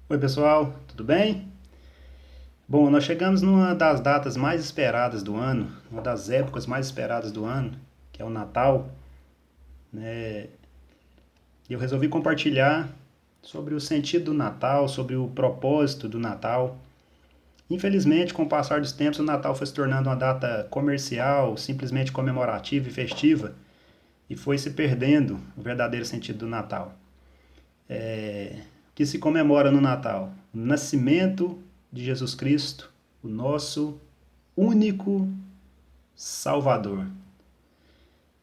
Oi, pessoal, tudo bem? Bom, nós chegamos numa das datas mais esperadas do ano, uma das épocas mais esperadas do ano, que é o Natal, né? E eu resolvi compartilhar sobre o sentido do Natal, sobre o propósito do Natal. Infelizmente, com o passar dos tempos, o Natal foi se tornando uma data comercial, simplesmente comemorativa e festiva, e foi se perdendo o verdadeiro sentido do Natal. O que se comemora no Natal? O nascimento de Jesus Cristo, o nosso único Salvador.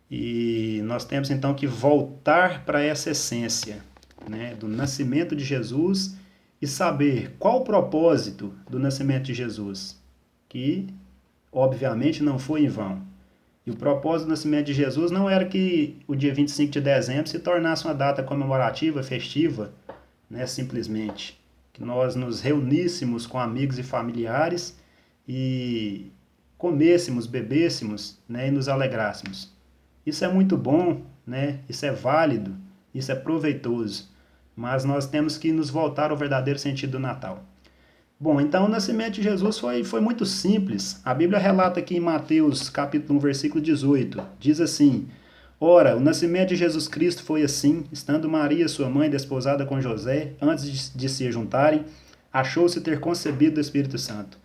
E nós temos então que voltar para essa essência, né, do nascimento de Jesus e saber qual o propósito do nascimento de Jesus, que obviamente não foi em vão. E o propósito do nascimento de Jesus não era que o dia 25 de dezembro se tornasse uma data comemorativa, festiva, né, simplesmente. Que nós nos reuníssemos com amigos e familiares e comêssemos, bebêssemos, né, e nos alegrássemos. Isso é muito bom, né? Isso é válido, isso é proveitoso, mas nós temos que nos voltar ao verdadeiro sentido do Natal. Bom, então o nascimento de Jesus foi muito simples. A Bíblia relata aqui em Mateus capítulo 1, versículo 18, diz assim: Ora, o nascimento de Jesus Cristo foi assim, estando Maria, sua mãe, desposada com José, antes de se juntarem, achou-se ter concebido do Espírito Santo.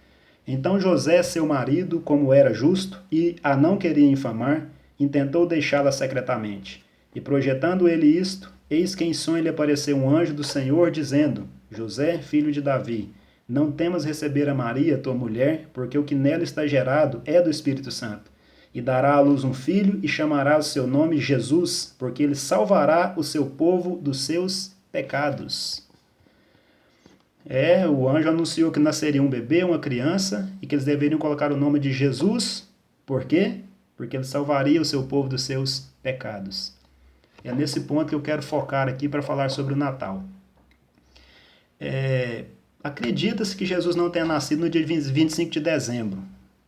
Então José, seu marido, como era justo e a não queria infamar, intentou deixá-la secretamente. E projetando ele isto, eis que em sonho lhe apareceu um anjo do Senhor, dizendo: José, filho de Davi, não temas receber a Maria, tua mulher, porque o que nela está gerado é do Espírito Santo. E dará à luz um filho, e chamará o seu nome Jesus, porque ele salvará o seu povo dos seus pecados. O anjo anunciou que nasceria um bebê, uma criança, e que eles deveriam colocar o nome de Jesus. Por quê? Porque ele salvaria o seu povo dos seus pecados. É nesse ponto que eu quero focar aqui para falar sobre o Natal. Acredita-se que Jesus não tenha nascido no dia 25 de dezembro.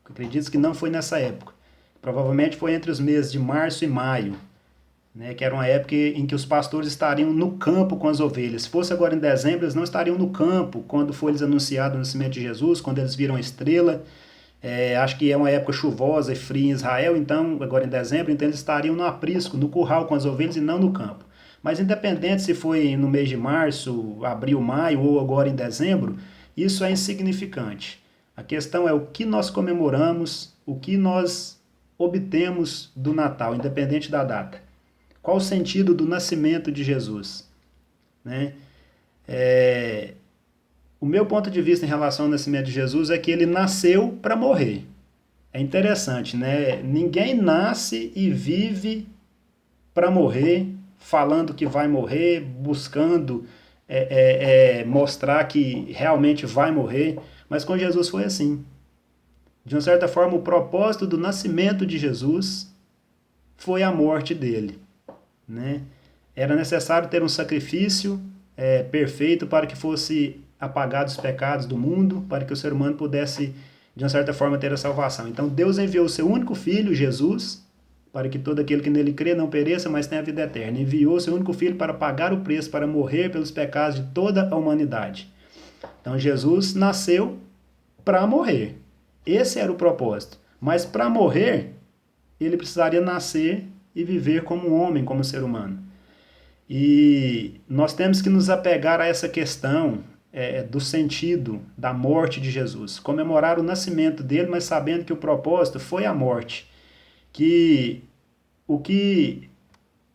Acredita-se que não foi nessa época. Provavelmente foi entre os meses de março e maio, né, que era uma época em que os pastores estariam no campo com as ovelhas. Se fosse agora em dezembro, eles não estariam no campo quando foi-lhes anunciado o nascimento de Jesus, quando eles viram a estrela. Acho que é uma época chuvosa e fria em Israel, então, agora em dezembro, então eles estariam no aprisco, no curral com as ovelhas e não no campo. Mas independente se foi no mês de março, abril, maio ou agora em dezembro, isso é insignificante. A questão é o que nós comemoramos, o que nós obtemos do Natal, independente da data. Qual o sentido do nascimento de Jesus? Né? O meu ponto de vista em relação ao nascimento de Jesus é que ele nasceu para morrer. É interessante, né? Ninguém nasce e vive para morrer, falando que vai morrer, buscando mostrar que realmente vai morrer. Mas com Jesus foi assim. De uma certa forma, o propósito do nascimento de Jesus foi a morte dele. Né? Era necessário ter um sacrifício perfeito para que fosse apagados os pecados do mundo, para que o ser humano pudesse, de uma certa forma, ter a salvação. Então Deus enviou o seu único filho, Jesus, para que todo aquele que nele crê não pereça, mas tenha a vida eterna. Enviou o seu único filho para pagar o preço, para morrer pelos pecados de toda a humanidade. Então Jesus nasceu para morrer. Esse era o propósito. Mas para morrer, ele precisaria nascer e viver como um homem, como um ser humano. E nós temos que nos apegar a essa questão do sentido da morte de Jesus. Comemorar o nascimento dele, mas sabendo que o propósito foi a morte. Que o que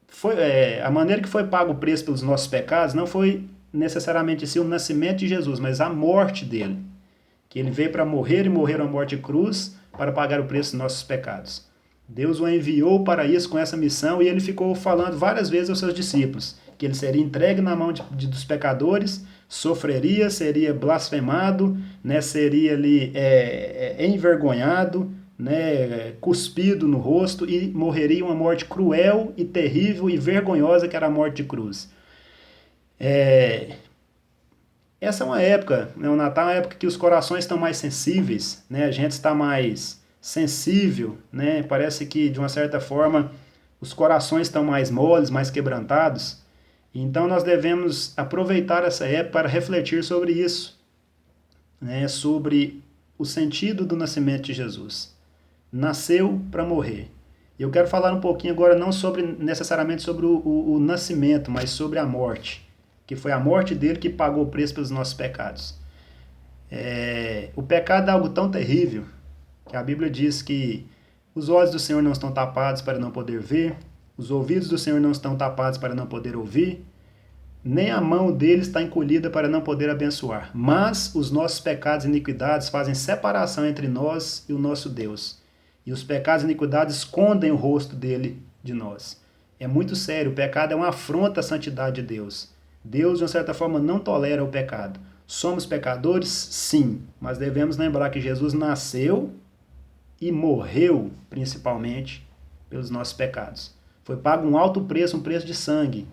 foi, a maneira que foi pago o preço pelos nossos pecados não foi necessariamente assim o nascimento de Jesus, mas a morte dele. Que ele veio para morrer e morrer a morte de cruz para pagar o preço dos nossos pecados. Deus o enviou para isso com essa missão e ele ficou falando várias vezes aos seus discípulos que ele seria entregue na mão dos pecadores, sofreria, seria blasfemado, né, seria ali envergonhado, né, cuspido no rosto e morreria uma morte cruel e terrível e vergonhosa que era a morte de cruz. Essa é uma época, né, o Natal é uma época que os corações estão mais sensíveis, né, a gente está mais sensível, né, parece que de uma certa forma os corações estão mais moles, mais quebrantados. Então nós devemos aproveitar essa época para refletir sobre isso, né? Sobre o sentido do nascimento de Jesus. Nasceu para morrer. Eu quero falar um pouquinho agora não necessariamente sobre o nascimento, mas sobre a morte, que foi a morte dele que pagou o preço pelos nossos pecados. O pecado é algo tão terrível que a Bíblia diz que os olhos do Senhor não estão tapados para não poder ver, os ouvidos do Senhor não estão tapados para não poder ouvir, nem a mão dele está encolhida para não poder abençoar. Mas os nossos pecados e iniquidades fazem separação entre nós e o nosso Deus. E os pecados e iniquidades escondem o rosto dele de nós. É muito sério, o pecado é uma afronta à santidade de Deus. Deus, de uma certa forma, não tolera o pecado. Somos pecadores? Sim, mas devemos lembrar que Jesus nasceu e morreu, principalmente, pelos nossos pecados. Foi pago um alto preço, um preço de sangue.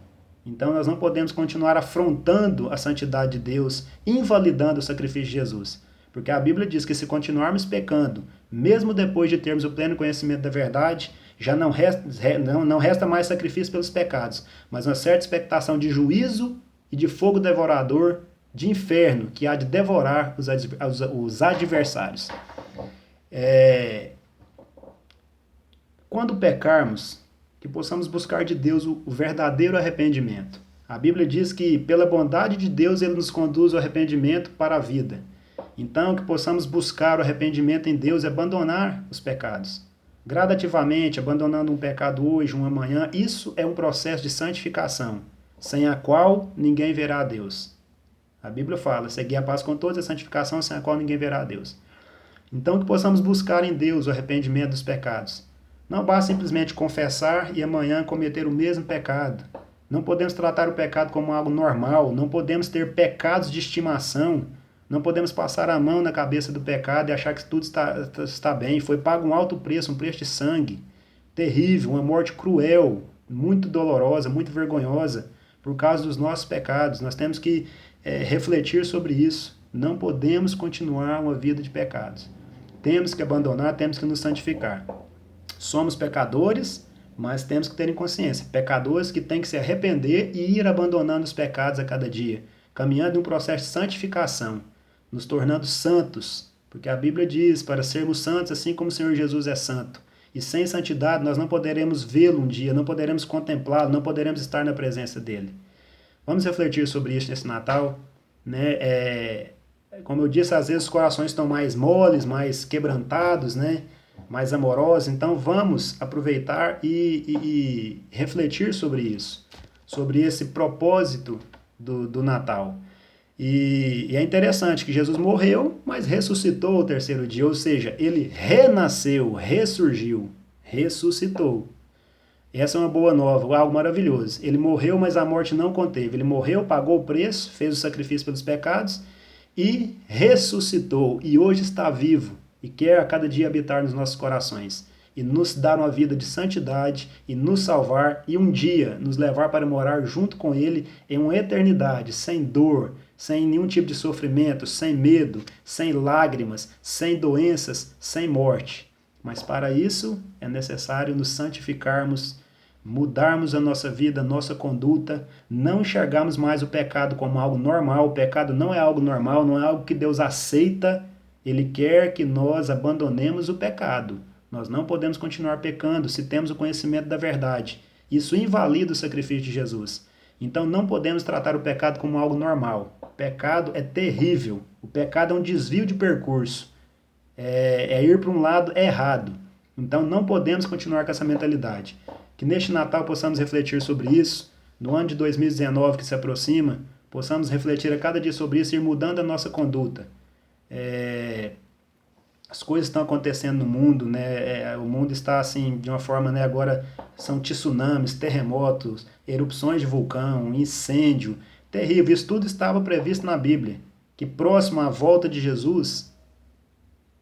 Então nós não podemos continuar afrontando a santidade de Deus, invalidando o sacrifício de Jesus. Porque a Bíblia diz que se continuarmos pecando, mesmo depois de termos o pleno conhecimento da verdade, já não resta mais sacrifício pelos pecados, mas uma certa expectação de juízo e de fogo devorador, de inferno, que há de devorar os adversários. Quando pecarmos, que possamos buscar de Deus o verdadeiro arrependimento. A Bíblia diz que pela bondade de Deus ele nos conduz ao arrependimento para a vida. Então, que possamos buscar o arrependimento em Deus e abandonar os pecados. Gradativamente, abandonando um pecado hoje, um amanhã, isso é um processo de santificação, sem a qual ninguém verá a Deus. A Bíblia fala, seguir a paz com todos, a santificação sem a qual ninguém verá a Deus. Então, que possamos buscar em Deus o arrependimento dos pecados. Não basta simplesmente confessar e amanhã cometer o mesmo pecado. Não podemos tratar o pecado como algo normal, não podemos ter pecados de estimação, não podemos passar a mão na cabeça do pecado e achar que tudo está bem. Foi pago um alto preço, um preço de sangue, terrível, uma morte cruel, muito dolorosa, muito vergonhosa, por causa dos nossos pecados. Nós temos que refletir sobre isso. Não podemos continuar uma vida de pecados. Temos que abandonar, temos que nos santificar. Somos pecadores, mas temos que ter em consciência. Pecadores que têm que se arrepender e ir abandonando os pecados a cada dia, caminhando em um processo de santificação, nos tornando santos, porque a Bíblia diz para sermos santos assim como o Senhor Jesus é santo. E sem santidade nós não poderemos vê-lo um dia, não poderemos contemplá-lo, não poderemos estar na presença dele. Vamos refletir sobre isso nesse Natal, né? Como eu disse, às vezes os corações estão mais moles, mais quebrantados, né? Mais amorosos. Então vamos aproveitar e refletir sobre isso, sobre esse propósito do Natal. E é interessante que Jesus morreu, mas ressuscitou ao terceiro dia, ou seja, ele renasceu, ressurgiu, ressuscitou. Essa é uma boa nova, algo maravilhoso. Ele morreu, mas a morte não conteve. Ele morreu, pagou o preço, fez o sacrifício pelos pecados e ressuscitou. E hoje está vivo e quer a cada dia habitar nos nossos corações e nos dar uma vida de santidade e nos salvar e um dia nos levar para morar junto com ele em uma eternidade, sem dor, sem nenhum tipo de sofrimento, sem medo, sem lágrimas, sem doenças, sem morte. Mas para isso é necessário nos santificarmos, mudarmos a nossa vida, a nossa conduta, não enxergarmos mais o pecado como algo normal. O pecado não é algo normal, não é algo que Deus aceita. Ele quer que nós abandonemos o pecado. Nós não podemos continuar pecando se temos o conhecimento da verdade. Isso invalida o sacrifício de Jesus. Então não podemos tratar o pecado como algo normal. O pecado é terrível. O pecado é um desvio de percurso. É ir para um lado errado. Então não podemos continuar com essa mentalidade. Que neste Natal possamos refletir sobre isso. No ano de 2019 que se aproxima, possamos refletir a cada dia sobre isso e ir mudando a nossa conduta. As coisas estão acontecendo no mundo, né? O mundo está assim, de uma forma, né? Agora são tsunamis, terremotos, erupções de vulcão, incêndio, terrível. Isso tudo estava previsto na Bíblia, que próximo à volta de Jesus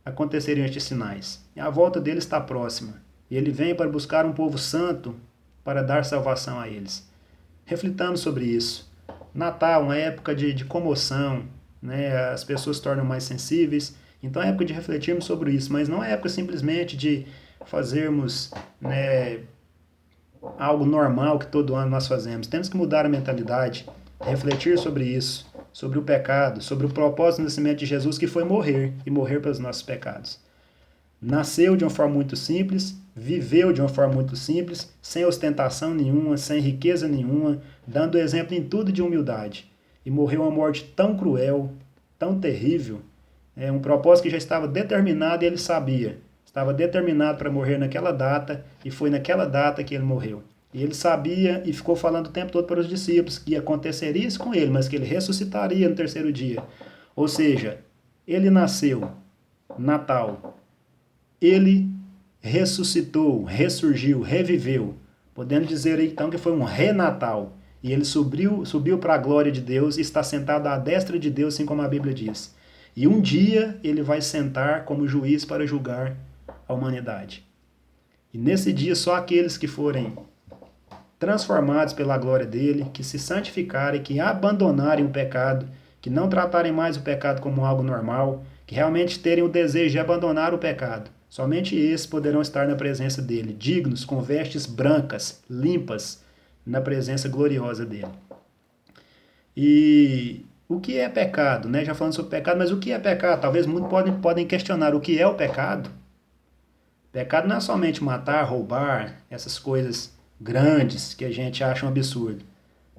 aconteceriam estes sinais. E a volta dele está próxima. E ele vem para buscar um povo santo para dar salvação a eles. Reflitamos sobre isso. Natal, uma época de comoção, né? As pessoas se tornam mais sensíveis. Então é época de refletirmos sobre isso, mas não é época simplesmente de fazermos, né, algo normal que todo ano nós fazemos. Temos que mudar a mentalidade, refletir sobre isso, sobre o pecado, sobre o propósito do nascimento de Jesus, que foi morrer e morrer pelos nossos pecados. Nasceu de uma forma muito simples, viveu de uma forma muito simples, sem ostentação nenhuma, sem riqueza nenhuma, dando exemplo em tudo de humildade. E morreu uma morte tão cruel, tão terrível, um propósito que já estava determinado e ele sabia. Estava determinado para morrer naquela data e foi naquela data que ele morreu. E ele sabia e ficou falando o tempo todo para os discípulos que aconteceria isso com ele, mas que ele ressuscitaria no terceiro dia. Ou seja, ele nasceu, Natal, ele ressuscitou, ressurgiu, reviveu. Podemos dizer então que foi um renatal. E ele subiu para a glória de Deus e está sentado à destra de Deus, assim como a Bíblia diz. E um dia ele vai sentar como juiz para julgar a humanidade. E nesse dia só aqueles que forem transformados pela glória dele, que se santificarem, que abandonarem o pecado, que não tratarem mais o pecado como algo normal, que realmente terem o desejo de abandonar o pecado. Somente esses poderão estar na presença dele, dignos, com vestes brancas, limpas, na presença gloriosa dele. E o que é pecado? Né? Já falando sobre pecado, mas o que é pecado? Talvez muitos podem questionar o que é o pecado. Pecado não é somente matar, roubar, essas coisas grandes que a gente acha um absurdo.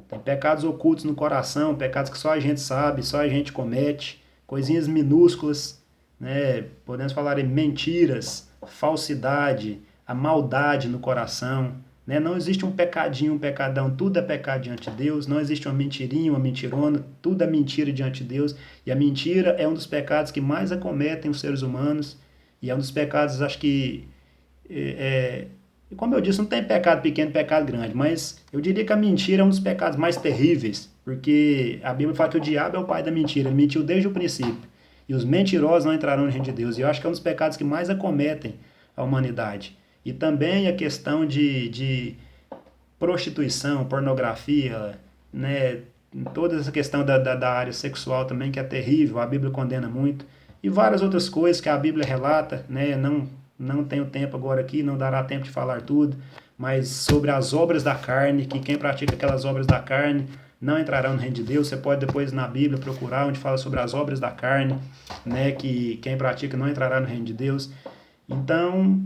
Tem pecados ocultos no coração, pecados que só a gente sabe, só a gente comete, coisinhas minúsculas, né? Podemos falar em mentiras, falsidade, a maldade no coração. Né? Não existe um pecadinho, um pecadão, tudo é pecado diante de Deus. Não existe uma mentirinha, uma mentirona, tudo é mentira diante de Deus. E a mentira é um dos pecados que mais acometem os seres humanos. E é um dos pecados, acho que, como eu disse, não tem pecado pequeno e pecado grande, mas eu diria que a mentira é um dos pecados mais terríveis, porque a Bíblia fala que o diabo é o pai da mentira, ele mentiu desde o princípio, e os mentirosos não entrarão no reino de Deus, e eu acho que é um dos pecados que mais acometem a humanidade. E também a questão de prostituição, pornografia, né, toda essa questão da área sexual também, que é terrível, a Bíblia condena muito, e várias outras coisas que a Bíblia relata, né, não tenho tempo agora aqui, não dará tempo de falar tudo, mas sobre as obras da carne, que quem pratica aquelas obras da carne não entrarão no reino de Deus. Você pode depois na Bíblia procurar onde fala sobre as obras da carne, né, que quem pratica não entrará no reino de Deus. Então,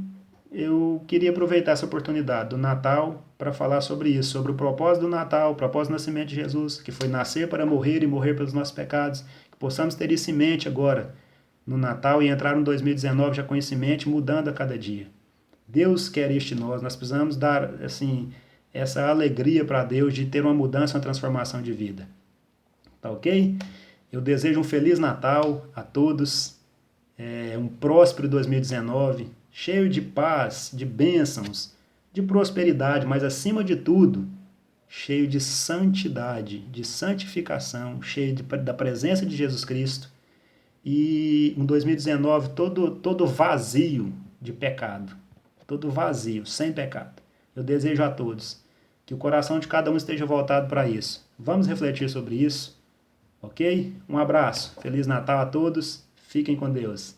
eu queria aproveitar essa oportunidade do Natal para falar sobre isso, sobre o propósito do Natal, o propósito do nascimento de Jesus, que foi nascer para morrer e morrer pelos nossos pecados, que possamos ter isso em mente agora, no Natal, e entrar no 2019 já com isso em mente, mudando a cada dia. Deus quer isto de nós precisamos dar assim, essa alegria para Deus de ter uma mudança, uma transformação de vida. Tá ok? Eu desejo um Feliz Natal a todos, um próspero 2019, cheio de paz, de bênçãos, de prosperidade, mas acima de tudo, cheio de santidade, de santificação, cheio da presença de Jesus Cristo, e um 2019 todo vazio de pecado, todo vazio, sem pecado. Eu desejo a todos que o coração de cada um esteja voltado para isso. Vamos refletir sobre isso, ok? Um abraço, Feliz Natal a todos, fiquem com Deus.